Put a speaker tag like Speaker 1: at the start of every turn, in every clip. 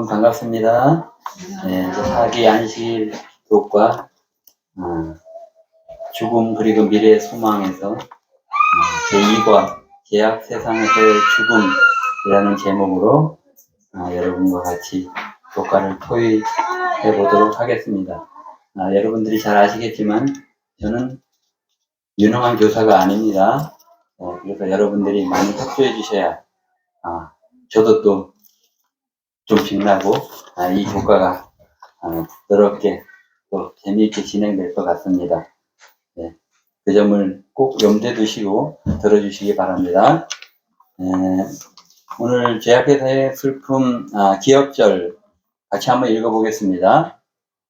Speaker 1: 반갑습니다. 네, 이제 사기 안식 교과 죽음 그리고 미래의 소망에서 제2과 계약 세상에서의 죽음이라는 제목으로 여러분과 같이 교과를 토의해 보도록 하겠습니다. 여러분들이 잘 아시겠지만 저는 유능한 교사가 아닙니다. 그래서 여러분들이 많이 협조해 주셔야 저도 또 좀 빛나고 이 교과가 부드럽게 또 재미있게 진행될 것 같습니다. 네, 그 점을 꼭 염두에 두시고 들어주시기 바랍니다. 오늘 제약회사의 슬픔 기억절 같이 한번 읽어보겠습니다.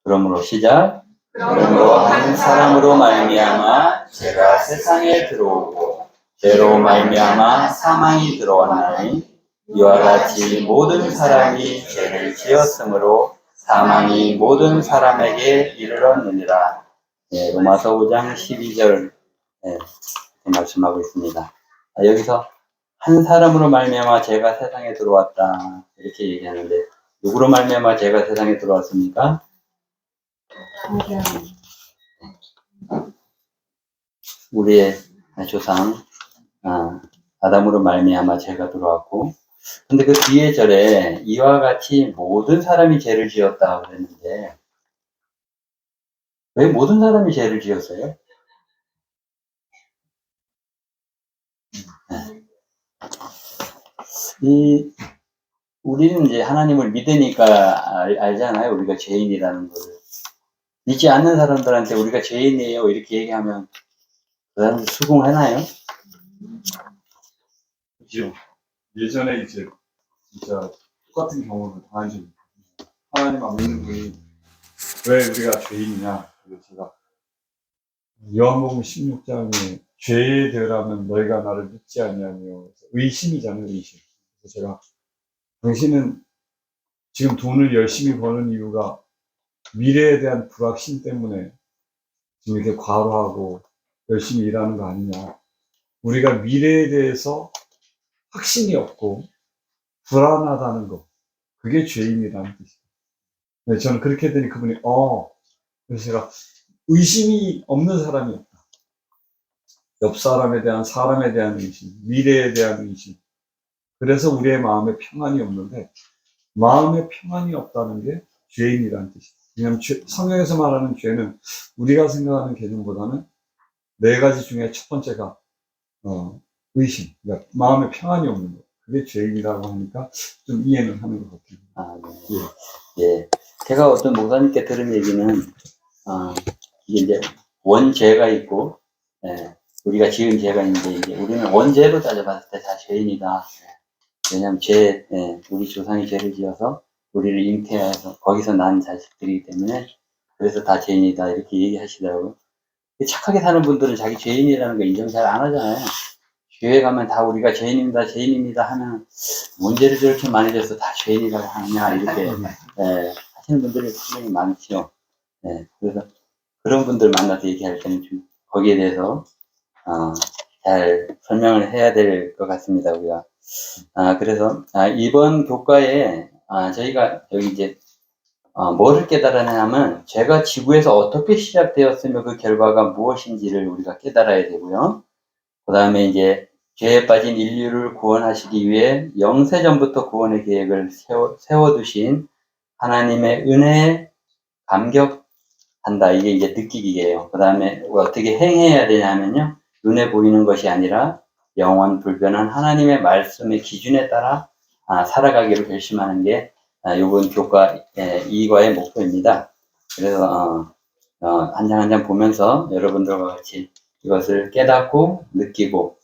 Speaker 1: 그러므로 시작. 그러므로 한 사람으로 말미암아 죄가 세상에 들어오고 죄로 말미암아 사망이 들어왔나니 이와 같이 모든 사람이 죄를 지었으므로 사망이 모든 사람에게 이르렀느니라. 로마서 5장 12절 말씀하고 있습니다. 여기서 한 사람으로 말미암아 죄가 세상에 들어왔다 이렇게 얘기하는데 누구로 말미암아 죄가 세상에 들어왔습니까? 우리의 조상 아담으로 말미암아 죄가 들어왔고, 근데 그 뒤에 절에 이와 같이 모든 사람이 죄를 지었다 그랬는데 왜 모든 사람이 죄를 지었어요? 우리는 이제 하나님을 믿으니까 알잖아요. 우리가 죄인이라는 거를. 믿지 않는 사람들한테 우리가 죄인이에요 이렇게 얘기하면 그 사람들 수긍하나요?
Speaker 2: 그렇죠. 예전에 이제 진짜 똑같은 경우를 당한 적이 있거든요. 하나님 안 믿는 분이 왜 우리가 죄인이냐. 그래서 제가 요한복음 16장에 죄에 대하면 너희가 나를 믿지 않냐며 의심이잖아요. 의심. 그래서 제가 당신은 지금 돈을 열심히 버는 이유가 미래에 대한 불확신 때문에 지금 이렇게 과로하고 열심히 일하는 거 아니냐. 우리가 미래에 대해서 확신이 없고 불안하다는 거. 그게 죄인이라는 뜻이에요. 네, 저는 그렇게 했더니 그분이, 그래서 제가 의심이 없는 사람이 없다. 옆 사람에 대한, 사람에 대한 의심, 미래에 대한 의심. 그래서 우리의 마음에 평안이 없는데, 마음에 평안이 없다는 게 죄인이라는 뜻이에요. 왜냐하면 성경에서 말하는 죄는 우리가 생각하는 개념보다는 네 가지 중에 첫 번째가, 의심. 그러니까 마음에 평안이 없는 거. 그게 죄인이라고 하니까 좀 이해는 하는 것 같아요.
Speaker 1: 네. 예. 제가 어떤 목사님께 들은 얘기는, 이게 이제 원죄가 있고, 우리가 지은 죄가 있는데, 이제 우리는 원죄로 따져봤을 때 다 죄인이다. 왜냐면 우리 조상이 죄를 지어서 우리를 잉태해서 거기서 난 자식들이기 때문에 그래서 다 죄인이다. 이렇게 얘기하시더라고요. 착하게 사는 분들은 자기 죄인이라는 거 인정 잘 안 하잖아요. 교회 가면 다 우리가 죄인입니다 하면 문제를 저렇게 많이 져서 다 죄인이라고 하냐 이렇게 하시는 분들이 굉장히 많죠. 그래서 그런 분들 만나서 얘기할 때는 좀 거기에 대해서 잘 설명을 해야 될 것 같습니다. 우리가 그래서 이번 교과에 저희가 여기 이제 뭐를 깨달아내냐면 죄가 지구에서 어떻게 시작되었으며 그 결과가 무엇인지를 우리가 깨달아야 되고요. 그 다음에 이제 죄에 빠진 인류를 구원하시기 위해 영세전부터 구원의 계획을 세워두신 하나님의 은혜에 감격한다. 이게 이제 느끼기예요. 그 다음에 어떻게 행해야 되냐면요. 눈에 보이는 것이 아니라 영원 불변한 하나님의 말씀의 기준에 따라 살아가기로 결심하는 게 이번 교과 2과의 목표입니다. 그래서 한 장 한 장 보면서 여러분들과 같이 이것을 깨닫고 느끼고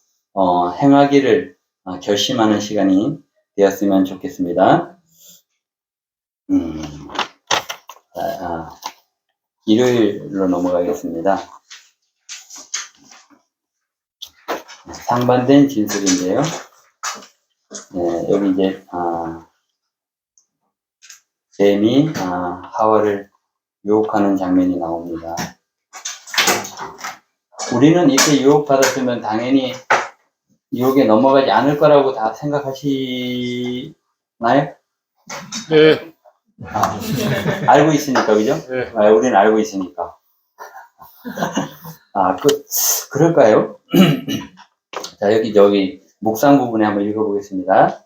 Speaker 1: 행하기를 결심하는 시간이 되었으면 좋겠습니다. 일요일로 넘어가겠습니다. 상반된 진술인데요. 여기 이제 뱀이 하와를 유혹하는 장면이 나옵니다. 우리는 이렇게 유혹받았으면 당연히 유혹에 넘어가지 않을 거라고 다 생각하시나요?
Speaker 3: 네.
Speaker 1: 알고 있으니까, 그죠?
Speaker 2: 네.
Speaker 1: 우리는 알고 있으니까. 그럴까요? 자, 여기, 묵상 부분에 한번 읽어보겠습니다.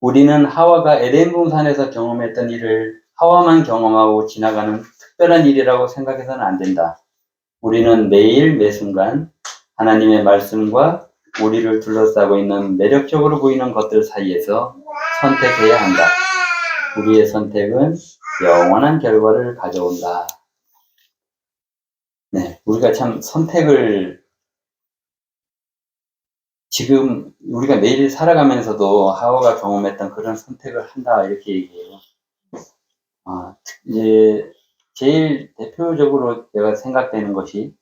Speaker 1: 우리는 하와가 에덴 동산에서 경험했던 일을 하와만 경험하고 지나가는 특별한 일이라고 생각해서는 안 된다. 우리는 매일 매순간 하나님의 말씀과 우리를 둘러싸고 있는 매력적으로 보이는 것들 사이에서 선택해야 한다. 우리의 선택은 영원한 결과를 가져온다. 네, 우리가 참 선택을 지금 우리가 매일 살아가면서도 하와가 경험했던 그런 선택을 한다 이렇게 얘기해요. 이제 제일 대표적으로 제가 생각되는 것이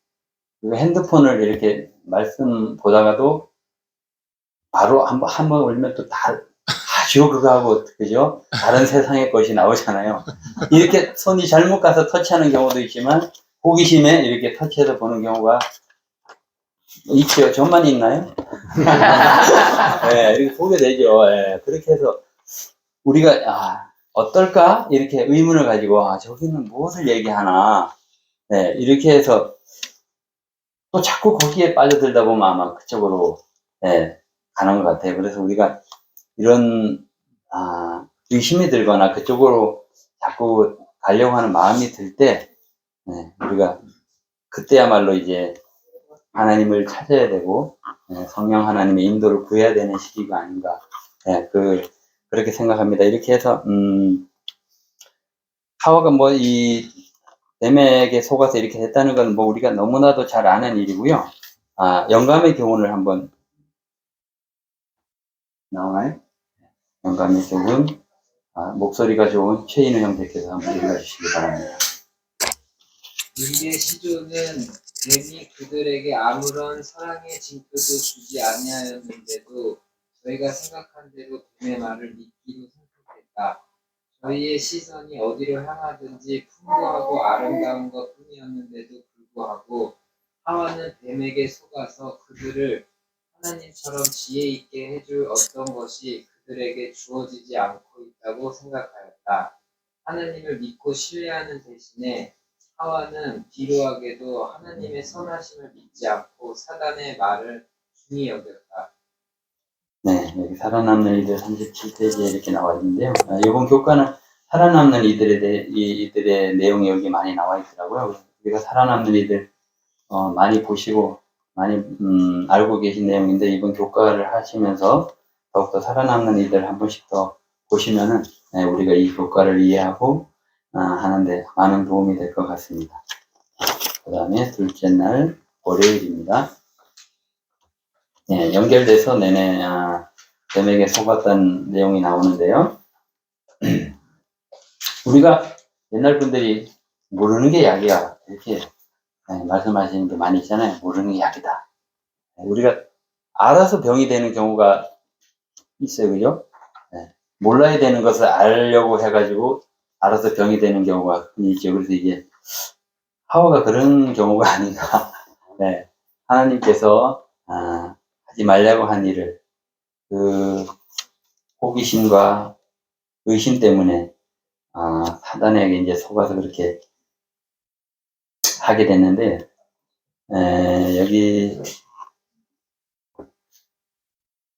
Speaker 1: 핸드폰을 이렇게 말씀 보다가도 바로 한번 올리면 또 지워 그거 하고 그죠? 다른 세상의 것이 나오잖아요. 이렇게 손이 잘못 가서 터치하는 경우도 있지만 호기심에 이렇게 터치해서 보는 경우가 있죠. 저만 있나요? 네, 이렇게 보게 되죠. 네, 그렇게 해서 우리가 어떨까? 이렇게 의문을 가지고 저기는 무엇을 얘기하나? 네, 이렇게 해서 또 자꾸 거기에 빠져들다 보면 아마 그쪽으로 가는 것 같아요. 그래서 우리가 이런 의심이 들거나 그쪽으로 자꾸 가려고 하는 마음이 들 때 우리가 그때야말로 이제 하나님을 찾아야 되고 성령 하나님의 인도를 구해야 되는 시기가 아닌가 그렇게 생각합니다. 이렇게 해서 하와가 이 뱀에게 속아서 이렇게 했다는 건 우리가 너무나도 잘 아는 일이고요. 영감의 교훈을 한번 나오나요? 영감의 교훈 목소리가 좋은 최인우 형제께서 한번 읽어주시기 바랍니다.
Speaker 3: 우리의 시조는 뱀이 그들에게 아무런 사랑의 징표도 주지 아니하였는데도 저희가 생각한 대로 뱀의 말을 믿기로 선택했다. 저희의 시선이 어디로 향하든지 풍부하고 아름다운 것 뿐이었는데도 불구하고 하와는 뱀에게 속아서 그들을 하나님처럼 지혜 있게 해줄 어떤 것이 그들에게 주어지지 않고 있다고 생각하였다. 하나님을 믿고 신뢰하는 대신에 하와는 비루하게도 하나님의 선하심을 믿지 않고 사단의 말을 중히 여겼다.
Speaker 1: 네, 여기 살아남는 이들 37페이지에 이렇게 나와 있는데요. 이번 교과는 살아남는 이들의 내용이 여기 많이 나와 있더라고요. 우리가 살아남는 이들 많이 보시고 많이 알고 계신 내용인데 이번 교과를 하시면서 더욱더 살아남는 이들 한 번씩 더 보시면은 우리가 이 교과를 이해하고 하는데 많은 도움이 될 것 같습니다. 그 다음에 둘째 날 월요일입니다. 연결돼서 내내 뱀에게 속았다는 내용이 나오는데요. 우리가 옛날 분들이 모르는 게 약이야 이렇게 말씀하시는 게 많이 있잖아요. 모르는 게 약이다. 우리가 알아서 병이 되는 경우가 있어요, 그죠? 몰라야 되는 것을 알려고 해가지고 알아서 병이 되는 경우가 흔히 있죠. 그래서 이게 하와가 그런 경우가 아닌가. 하나님께서 하지 말라고 한 일을 그 호기심과 의심 때문에 사단에게 이제 속아서 그렇게 하게 됐는데 여기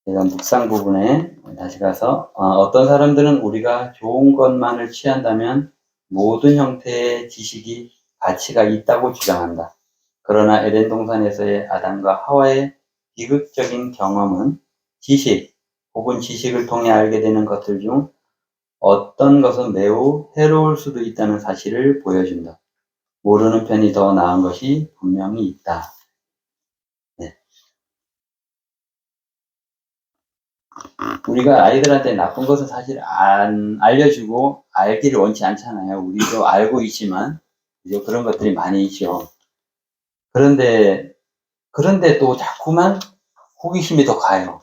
Speaker 1: 제가 묵상 부분에 다시 가서 어떤 사람들은 우리가 좋은 것만을 취한다면 모든 형태의 지식이 가치가 있다고 주장한다. 그러나 에덴 동산에서의 아담과 하와의 비극적인 경험은 지식 혹은 지식을 통해 알게 되는 것들 중 어떤 것은 매우 해로울 수도 있다는 사실을 보여준다. 모르는 편이 더 나은 것이 분명히 있다. 우리가 아이들한테 나쁜 것은 사실 안 알려주고 알기를 원치 않잖아요. 우리도 알고 있지만 그런 것들이 많이 있죠. 그런데 또 자꾸만 호기심이 더 가요.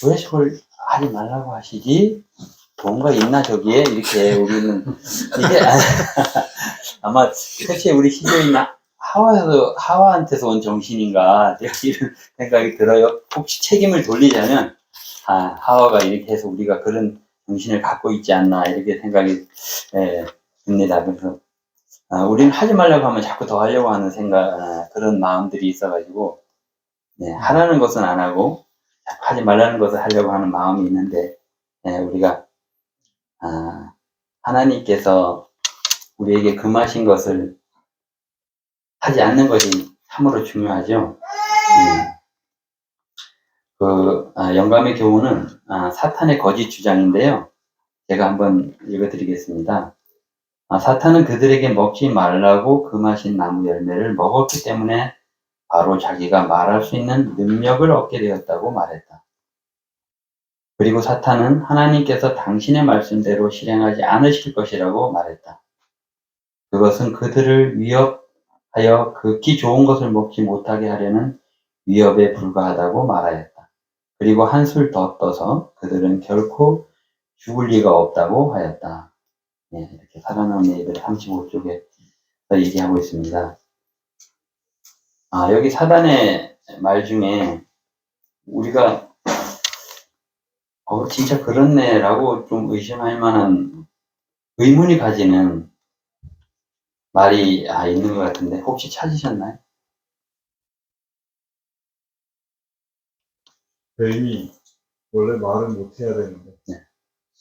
Speaker 1: 왜 저걸 하지 말라고 하시지? 뭔가 있나 저기에? 이렇게 우리는 이게 아마 특히 우리 시조인 하와한테서 온 정신인가 제가 이런 생각이 들어요. 혹시 책임을 돌리자면 하와가 이렇게 해서 우리가 그런 정신을 갖고 있지 않나 이렇게 생각이 듭니다. 그래서 우리는 하지 말라고 하면 자꾸 더 하려고 하는 그런 마음들이 있어가지고 하라는 것은 안 하고 자꾸 하지 말라는 것을 하려고 하는 마음이 있는데 우리가 하나님께서 우리에게 금하신 것을 하지 않는 것이 참으로 중요하죠. 영감의 교훈은 사탄의 거짓 주장인데요. 제가 한번 읽어드리겠습니다. 사탄은 그들에게 먹지 말라고 금하신 나무 열매를 먹었기 때문에 바로 자기가 말할 수 있는 능력을 얻게 되었다고 말했다. 그리고 사탄은 하나님께서 당신의 말씀대로 실행하지 않으실 것이라고 말했다. 그것은 그들을 위협하여 극히 좋은 것을 먹지 못하게 하려는 위협에 불과하다고 말하였다. 그리고 한술 더 떠서 그들은 결코 죽을 리가 없다고 하였다. 이렇게 살아남은 이들 35쪽에 얘기하고 있습니다. 여기 사단의 말 중에 우리가 진짜 그렇네 라고 좀 의심할 만한 의문이 가지는 말이 있는 것 같은데 혹시 찾으셨나요?
Speaker 2: 뱀이 원래 말은 못해야 되는데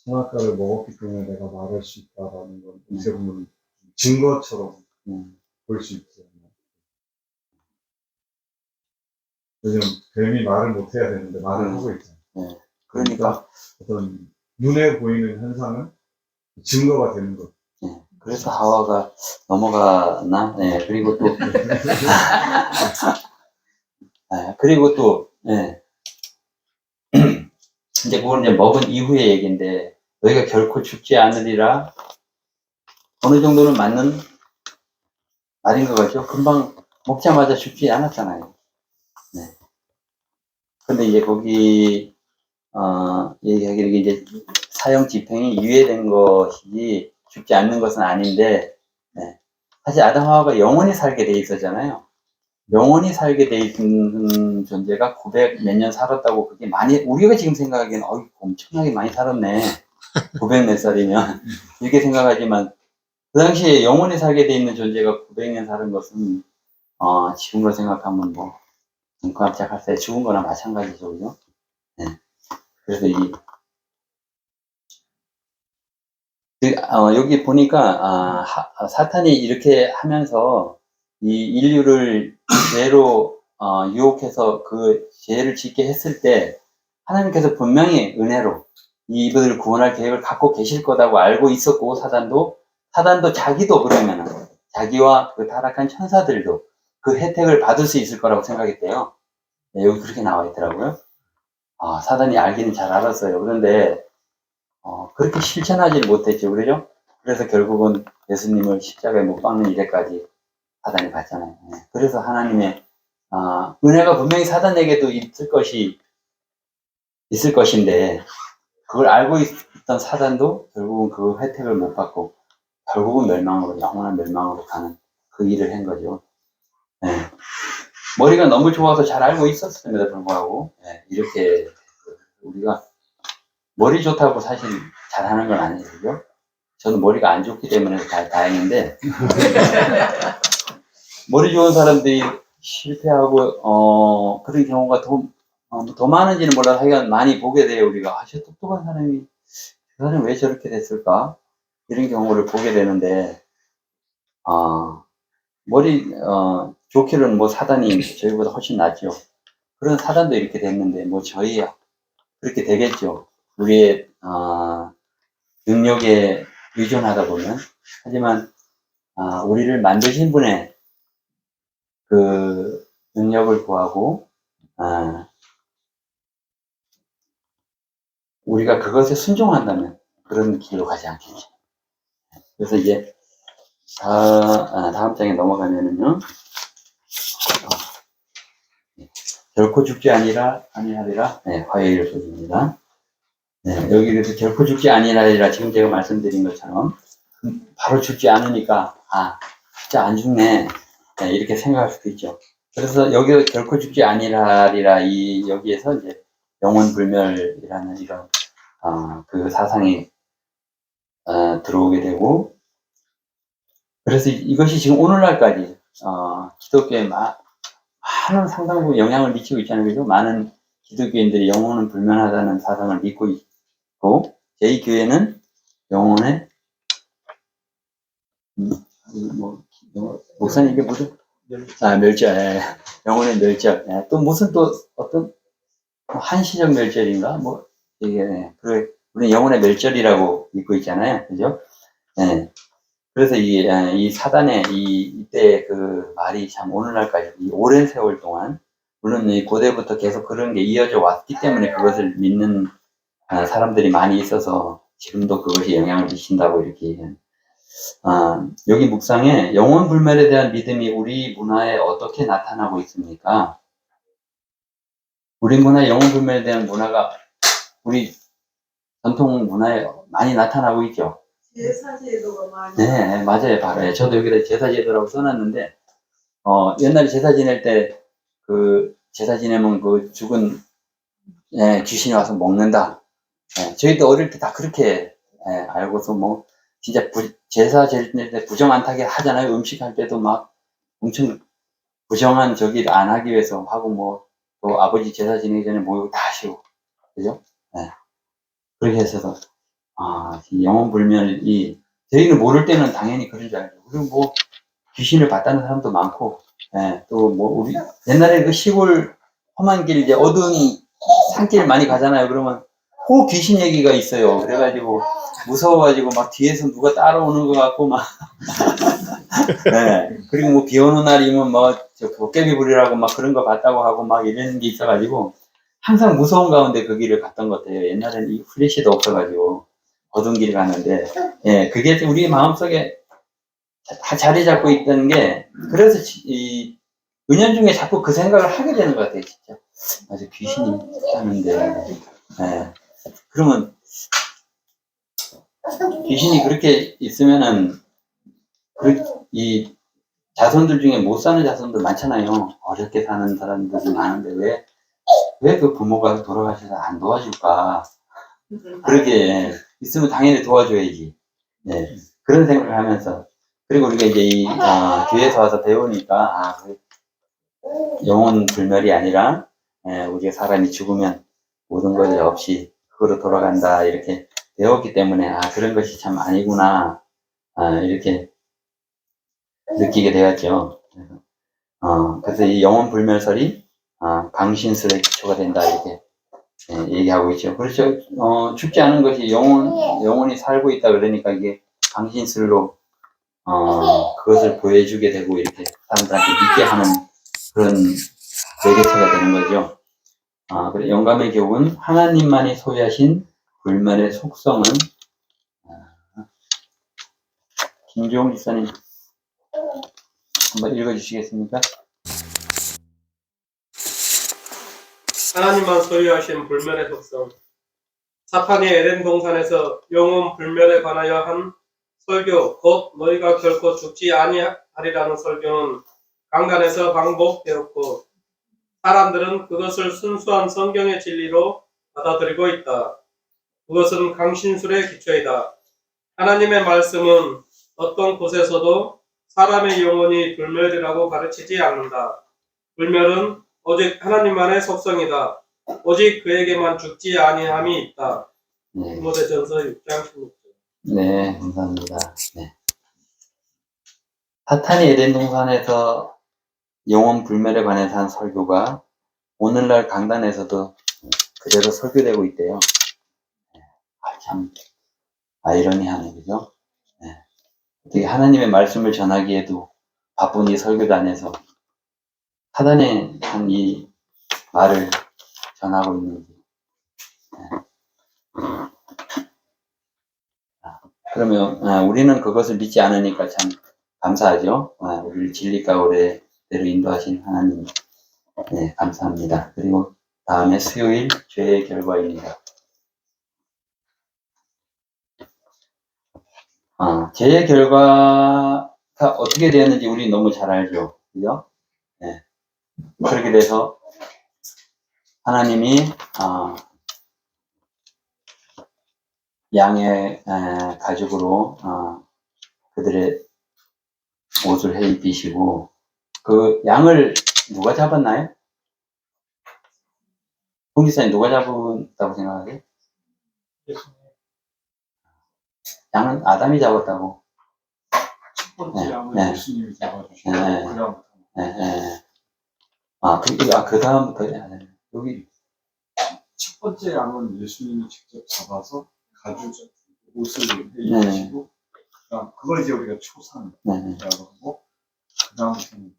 Speaker 2: 선악과를 먹었기 때문에 내가 말할 수 있다라는 건 어떻게 보면 증거처럼 볼 수 있죠. 왜냐면 뱀이 말을 못해야 되는데 말을 하고 있잖아요. 그러니까 어떤 눈에 보이는 현상은 증거가 되는 거죠.
Speaker 1: 그래서 하와가 넘어가나? 그리고 또 그리고 또 이제 그건 이제 먹은 이후의 얘기인데 너희가 결코 죽지 않으리라 어느 정도는 맞는 말인 것 같죠? 금방 먹자마자 죽지 않았잖아요. 근데 이제 거기 얘기하기를 이제 사형 집행이 유예된 것이지 죽지 않는 것은 아닌데 사실 아담 하와가 영원히 살게 돼 있었잖아요. 영원히 살게 돼 있는 존재가 900 몇 년 살았다고 그게 많이 우리가 지금 생각하기에는 엄청나게 많이 살았네. 900 몇 살이면 이렇게 생각하지만 그 당시에 영원히 살게 돼 있는 존재가 900년 사는 것은 지금으로 생각하면 뭐 깜짝할 새 죽은 거나 마찬가지죠, 그죠? 그래서 여기 보니까 사탄이 이렇게 하면서 이 인류를 죄로 유혹해서 그 죄를 짓게 했을 때 하나님께서 분명히 은혜로 이들을 구원할 계획을 갖고 계실 거라고 알고 있었고 사단도 자기도 그러면은 자기와 그 타락한 천사들도 그 혜택을 받을 수 있을 거라고 생각했대요. 여기 그렇게 나와 있더라고요. 사단이 알기는 잘 알았어요. 그런데 그렇게 실천하지 못했죠, 그러죠? 그래서 결국은 예수님을 십자가에 못 박는 일에까지 사단이 갔잖아요. 그래서 하나님의 은혜가 분명히 사단에게도 있을 것인데 그걸 알고 있던 사단도 결국은 그 혜택을 못 받고 결국은 영원한 멸망으로 가는 그 일을 한 거죠. 머리가 너무 좋아서 잘 알고 있었음에도 불구하고 이렇게 우리가 머리 좋다고 사실 잘하는 건 아니에요, 그죠? 저는 머리가 안 좋기 때문에 다행인데 머리 좋은 사람들이 실패하고 그런 경우가 더 많은지는 몰라도 하여간 많이 보게 돼요. 우리가 저 똑똑한 사람이 그 사람이 왜 저렇게 됐을까? 이런 경우를 보게 되는데 머리 좋기로는 뭐 사단이 저희보다 훨씬 낫죠. 그런 사단도 이렇게 됐는데 뭐 저희야 그렇게 되겠죠. 우리의 능력에 의존하다 보면. 하지만 우리를 만드신 분의 그 능력을 구하고 우리가 그것에 순종한다면 그런 길로 가지 않겠죠. 그래서 이제 다음 장에 넘어가면은요. 결코 죽지 아니하리라. 화요일 소리입니다. 여기 그래서 결코 죽지 아니하리라. 지금 제가 말씀드린 것처럼 바로 죽지 않으니까 진짜 안 죽네. 이렇게 생각할 수도 있죠. 그래서 여기 결코 죽지 아니하리라 여기에서 이제 영원불멸이라는 이런 그 사상이 들어오게 되고, 그래서 이것이 지금 오늘날까지 기독교에 많은 상당부 영향을 미치고 있잖아요. 그죠? 많은 기독교인들이 영혼은 불면하다는 사상을 믿고 있고, 저희 교회는 영혼의 목사님 이게 무슨 멸절, 영혼의 멸절, 또 무슨 또 어떤 한시적 멸절인가 이게 그래 우리 영혼의 멸절이라고 믿고 있잖아요. 그죠? 그래서 이 사단의 이때 그 말이 참 오늘날까지 이 오랜 세월 동안, 물론 이 고대부터 계속 그런 게 이어져 왔기 때문에 그것을 믿는 사람들이 많이 있어서 지금도 그것이 영향을 미친다고 이렇게 여기 묵상에 영혼 불멸에 대한 믿음이 우리 문화에 어떻게 나타나고 있습니까? 우리 문화의 영혼 불멸에 대한 문화가 우리 전통 문화에 많이 나타나고 있죠.
Speaker 4: 제사제도가 많이.
Speaker 1: 네, 맞아요. 바로. 저도 여기다 제사제도라고 써놨는데, 옛날에 제사 지낼 때, 제사 지내면 그 죽은, 귀신이 와서 먹는다. 저희도 어릴 때 다 그렇게, 알고서 진짜 제사 지낼 때 부정 안 타게 하잖아요. 음식 할 때도 막 엄청 부정한 저기 안 하기 위해서 하고 또 아버지 제사 지내기 전에 모이고 다 하시고. 그죠? 그렇게 해서, 이 영혼불멸이, 저희는 모를 때는 당연히 그런 줄 알죠. 그리고 귀신을 봤다는 사람도 많고, 또 우리, 옛날에 그 시골 험한 길, 이제 어두운 산길 많이 가잖아요. 그러면 꼭 귀신 얘기가 있어요. 그래가지고, 무서워가지고 막 뒤에서 누가 따라오는 것 같고 그리고 비 오는 날이면 도깨비 불이라고 그런 거 봤다고 하고 이런 게 있어가지고, 항상 무서운 가운데 그 길을 갔던 것 같아요. 옛날에는 이 플래시도 없어가지고 어두운 길을 갔는데, 그게 우리 마음속에 자리 잡고 있던 게, 그래서 이 은연중에 자꾸 그 생각을 하게 되는 것 같아요. 진짜 맞아, 귀신이 있다는데, 그러면 귀신이 그렇게 있으면은 이 자손들 중에 못 사는 자손들 많잖아요. 어렵게 사는 사람들이 많은데 왜 그 부모가 돌아가셔서 안 도와줄까? 그렇게 있으면 당연히 도와줘야지. 그런 생각을 하면서, 그리고 우리가 이제 교회에서 와서 배우니까, 영혼 불멸이 아니라, 우리가 사람이 죽으면 모든 것이 없이 그거로 돌아간다, 이렇게 배웠기 때문에, 그런 것이 참 아니구나, 이렇게 느끼게 되었죠. 그래서 이 영혼 불멸설이, 강신술의 기초가 된다, 이렇게 얘기하고 있죠. 그렇죠. 죽지 않은 것이 영혼이 살고 있다 그러니까 이게 강신술로, 그것을 보여주게 되고 이렇게 사람들한테 믿게 하는 그런 매개체가 되는 거죠. 그래, 영감의 교훈, 하나님만이 소유하신 불멸의 속성은, 김종훈 집사님, 한번 읽어주시겠습니까?
Speaker 5: 하나님만 소유하신 불멸의 속성. 사탄이 에덴 동산에서 영혼 불멸에 관하여 한 설교, 곧 너희가 결코 죽지 아니하리라는 설교는 강단에서 반복되었고, 사람들은 그것을 순수한 성경의 진리로 받아들이고 있다. 그것은 강신술의 기초이다. 하나님의 말씀은 어떤 곳에서도 사람의 영혼이 불멸이라고 가르치지 않는다. 불멸은 오직 하나님만의 속성이다. 오직 그에게만 죽지 아니함이 있다. 디모데전서 6장 16절.
Speaker 1: 네, 감사합니다. 사탄이 에덴 동산에서 영혼 불멸에 관해서 한 설교가 오늘날 강단에서도 그대로 설교되고 있대요. 참 아이러니하네, 그죠? 어떻게 하나님의 말씀을 전하기에도 바쁜 이 설교단에서 사단의 한 이 말을 전하고 있는지. 그러면 우리는 그것을 믿지 않으니까 참 감사하죠. 우리를 진리 가운데로 인도하신 하나님, 감사합니다. 그리고 다음에 수요일 죄의 결과입니다. 죄의 결과가 어떻게 되었는지 우리 너무 잘 알죠. 그죠? 그렇게 돼서 하나님이 양의 가죽으로 그들의 옷을 해 입히시고 그 양을 누가 잡았나요? 홍기사님 누가 잡았다고 생각하세요? 양은 아담이 잡았다고.
Speaker 2: 첫 번째
Speaker 1: 네,
Speaker 2: 양은
Speaker 1: 네.
Speaker 2: 예수님이 잡아주시고
Speaker 1: 네.
Speaker 2: 그다음부터
Speaker 1: 그 다음부터 여기
Speaker 2: 첫 번째 양은 예수님이 직접 잡아서 가죽 옷을 입히시고 그걸 이제 우리가 초산이라고 하고 그다음부터는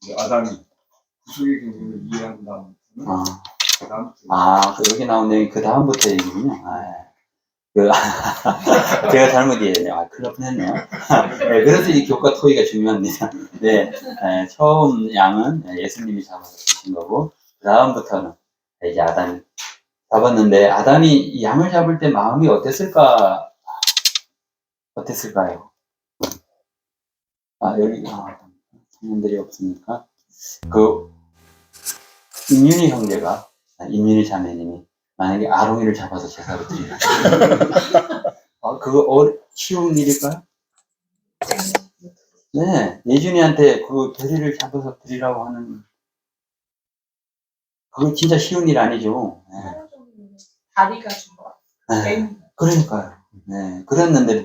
Speaker 2: 이제 아담이 구속의 경륜을 이해한 다음부터는 그다음부터
Speaker 1: 여기 나온 내용이 그 다음부터 얘기군요. 제가 잘못 이해했네요. 큰일 날 뻔했네요. 네, 그래서 이 교과 토의가 중요합니다. 네, 처음 양은 예수님이 잡아서 주신 거고, 그 다음부터는 이제 아담이 잡았는데, 아담이 이 양을 잡을 때 마음이 어땠을까요? 여기, 청년들이 없으니까, 임윤희 형제가, 임윤희 자매님이, 만약에 아롱이를 잡아서 제사로 드리라. 그거 쉬운 일일까요? 네, 예준이한테 그 돼지를 잡아서 드리라고 하는, 그거 진짜 쉬운 일 아니죠.
Speaker 4: 다리가 좋아.
Speaker 1: 네, 그러니까요. 네, 그랬는데,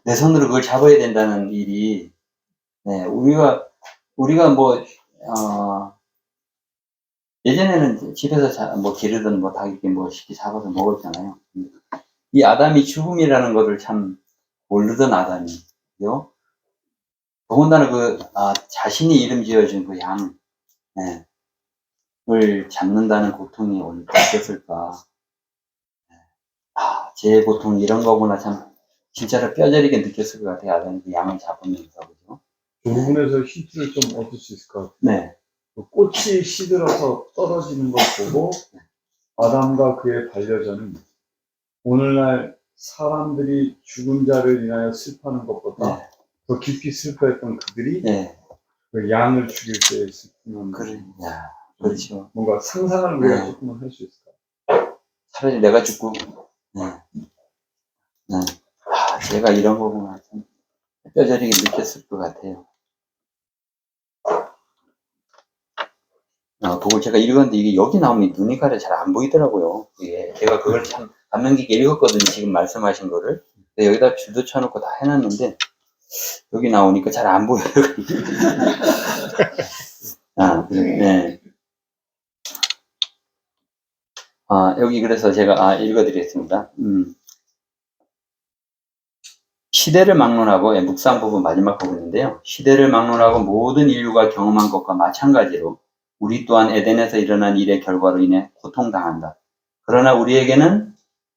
Speaker 1: 내 손으로 그걸 잡아야 된다는 일이, 네, 우리가 예전에는 집에서 기르든 닭이든 쉽게 잡아서 먹었잖아요. 이 아담이 죽음이라는 것을 참 모르던 아담이요. 더군다나 자신이 이름 지어준 그 양을 잡는다는 고통이 어땠을까. 제 고통 이런 거구나 참 진짜로 뼈저리게 느꼈을 것 같아요. 아담이 그 양을 잡으면서. 그죠?
Speaker 2: 그 부분에서 힌트를 좀 얻을 수 있을 것 같아요.
Speaker 1: 네.
Speaker 2: 꽃이 시들어서 떨어지는 것 보고 아담과 그의 반려자는 오늘날 사람들이 죽은 자를 인하여 슬퍼하는 것보다 더 깊이 슬퍼했던 그들이 그 양을 죽일 때 슬프는
Speaker 1: 그렇죠.
Speaker 2: 뭔가 상상을 우리가 조금은 할 수 있을까?
Speaker 1: 차라리 내가 죽고 제가 이런 거구나 참 뼈저리게 느꼈을 것 같아요. 그걸 제가 읽었는데 이게 여기 나오면 눈이 가려 잘 안 보이더라고요. 제가 그걸 참 감명 깊게 읽었거든요. 지금 말씀하신 거를. 여기다 줄도 쳐놓고 다 해놨는데 여기 나오니까 잘 안 보여요. 네. 여기 그래서 제가 읽어드리겠습니다. 시대를 막론하고 묵상 부분 마지막 부분인데요. 시대를 막론하고 모든 인류가 경험한 것과 마찬가지로 우리 또한 에덴에서 일어난 일의 결과로 인해 고통당한다. 그러나 우리에게는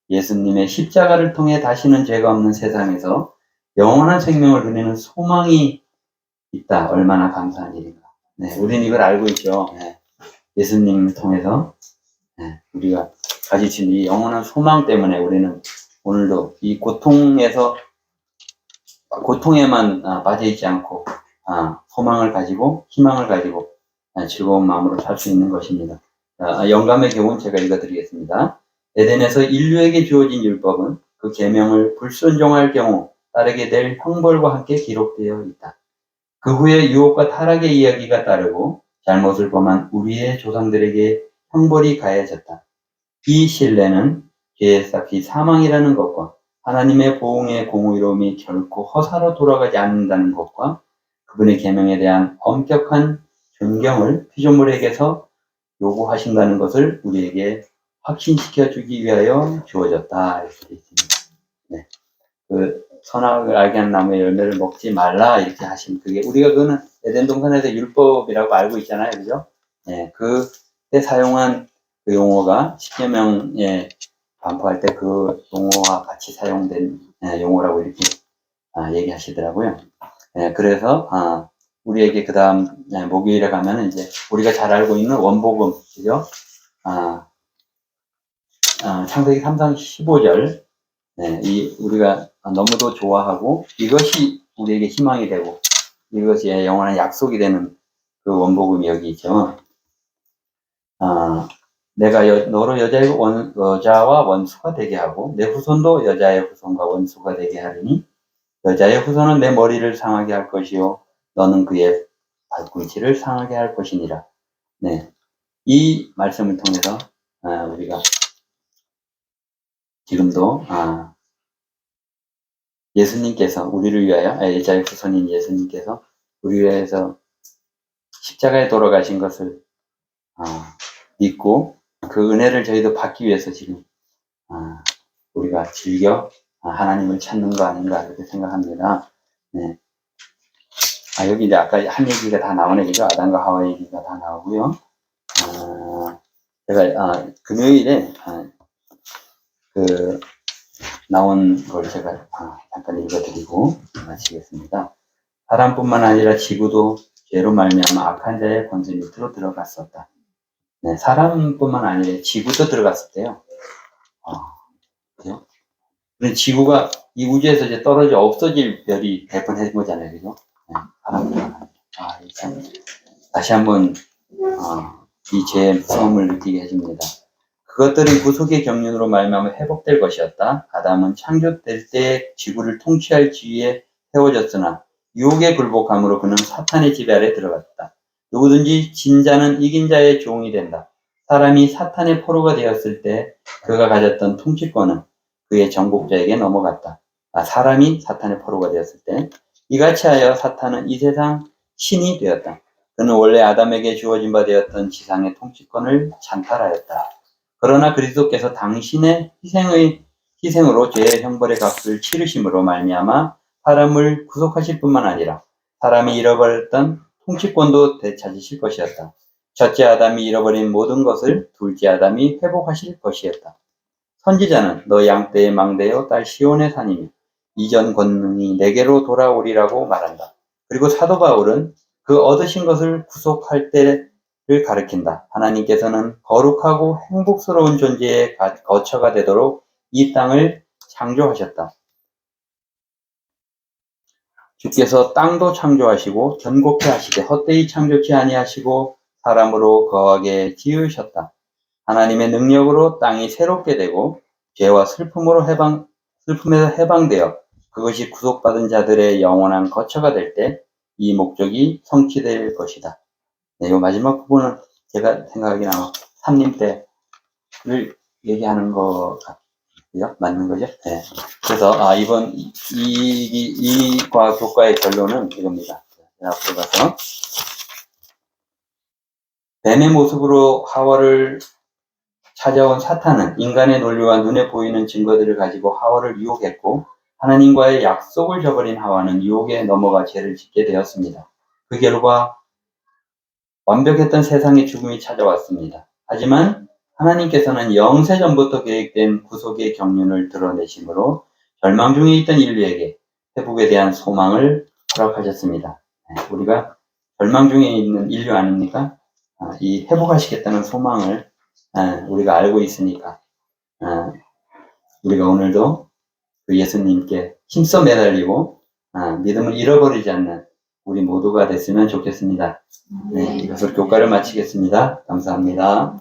Speaker 1: 예수님의 십자가를 통해 다시는 죄가 없는 세상에서 영원한 생명을 누리는 소망이 있다. 얼마나 감사한 일인가. 네, 우리는 이걸 알고 있죠. 예수님을 통해서 우리가 가지친 이 영원한 소망 때문에 우리는 오늘도 이 고통에만 빠져 있지 않고 소망을 가지고 희망을 가지고 즐거운 마음으로 살 수 있는 것입니다. 영감의 교훈 제가 읽어드리겠습니다. 에덴에서 인류에게 주어진 율법은 그 계명을 불순종할 경우 따르게 될 형벌과 함께 기록되어 있다. 그 후에 유혹과 타락의 이야기가 따르고 잘못을 범한 우리의 조상들에게 형벌이 가해졌다. 이 신뢰는 죄의 싹이 사망이라는 것과 하나님의 보응의 공의로움이 결코 허사로 돌아가지 않는다는 것과 그분의 계명에 대한 엄격한 존경을 피조물에게서 요구하신다는 것을 우리에게 확신시켜 주기 위하여 주어졌다. 이렇게 되어 있습니다. 네. 그 선악을 알게 하는 나무의 열매를 먹지 말라 이렇게 하신 그게 우리가 그거는 에덴 동산에서 율법이라고 알고 있잖아요, 그죠? 네, 그때 사용한 그 용어가 십계명에 반포할 때 그 용어와 같이 사용된 용어라고 이렇게 얘기하시더라고요. 그래서 우리에게 그 다음 목요일에 가면은 이제 우리가 잘 알고 있는 원복음, 그죠? 창세기 3장 15절. 우리가 너무도 좋아하고 이것이 우리에게 희망이 되고 이것이 영원한 약속이 되는 그 원복음이 여기 있죠. 내가 너로 여자와 원수가 되게 하고 내 후손도 여자의 후손과 원수가 되게 하리니 여자의 후손은 내 머리를 상하게 할 것이요 너는 그의 발꿈치를 상하게 할 것이니라. 네, 이 말씀을 통해서 우리가 지금도 예수님께서 우리를 위하여 여자의 후손인 예수님께서 우리를 위해서 십자가에 돌아가신 것을 믿고 그 은혜를 저희도 받기 위해서 지금 우리가 즐겨 하나님을 찾는 거 아닌가 그렇게 생각합니다. 네. 여기 이제 아까 한 얘기가 다 나오네, 그죠? 아담과 하와 얘기가 다 나오고요. 제가 금요일에 나온 걸 제가 잠깐 읽어드리고 마치겠습니다. 사람뿐만 아니라 지구도 죄로 말미암아 악한 자의 권세 밑으로 들어갔었다. 네, 사람뿐만 아니라 지구도 들어갔었대요. 그죠? 그럼 지구가 이 우주에서 이제 떨어져 없어질 별이 대번해진 거잖아요, 그죠? 네, 사람뿐만 아니라. 참 다시 한번 이 죄의 무서움을 느끼게 해줍니다. 그것들은 구속의 경륜으로 말미암아 회복될 것이었다. 아담은 창조될 때 지구를 통치할 지위에 세워졌으나 유혹에 굴복함으로 그는 사탄의 지배 아래 들어갔다. 누구든지 진 자는 이긴 자의 종이 된다. 사람이 사탄의 포로가 되었을 때 그가 가졌던 통치권은 그의 정복자에게 넘어갔다. 사람이 사탄의 포로가 되었을 때 이같이 하여 사탄은 이 세상 신이 되었다. 그는 원래 아담에게 주어진 바 되었던 지상의 통치권을 찬탈하였다. 그러나 그리스도께서 당신의 희생으로 죄의 형벌의 값을 치르심으로 말미암아 사람을 구속하실 뿐만 아니라 사람이 잃어버렸던 통치권도 되찾으실 것이었다. 첫째 아담이 잃어버린 모든 것을 둘째 아담이 회복하실 것이었다. 선지자는 너 양떼의 망대요 딸 시온의 산이며 이전 권능이 내게로 돌아오리라고 말한다. 그리고 사도 바울은 그 얻으신 것을 구속할 때를 가리킨다. 하나님께서는 거룩하고 행복스러운 존재의 거처가 되도록 이 땅을 창조하셨다. 주께서 땅도 창조하시고 견고케 하시되 헛되이 창조치 아니하시고 사람으로 거하게 지으셨다. 하나님의 능력으로 땅이 새롭게 되고 죄와 슬픔에서 해방되어 그것이 구속받은 자들의 영원한 거처가 될 때 이 목적이 성취될 것이다. 네, 이 마지막 부분은 제가 생각하기에는 아마 3님 때를 얘기하는 거 같아요. 맞는 거죠? 네. 그래서 이번 이 교과의 결론은 이겁니다. 앞으로 가서 뱀의 모습으로 하와를 찾아온 사탄은 인간의 논리와 눈에 보이는 증거들을 가지고 하와를 유혹했고 하나님과의 약속을 저버린 하와는 유혹에 넘어가 죄를 짓게 되었습니다. 그 결과 완벽했던 세상의 죽음이 찾아왔습니다. 하지만 하나님께서는 영세전부터 계획된 구속의 경륜을 드러내심으로 절망 중에 있던 인류에게 회복에 대한 소망을 허락하셨습니다. 우리가 절망 중에 있는 인류 아닙니까? 이 회복하시겠다는 소망을 우리가 알고 있으니까 우리가 오늘도 그 예수님께 힘써 매달리고 믿음을 잃어버리지 않는 우리 모두가 됐으면 좋겠습니다. 네, 이것을 교과를 마치겠습니다. 감사합니다.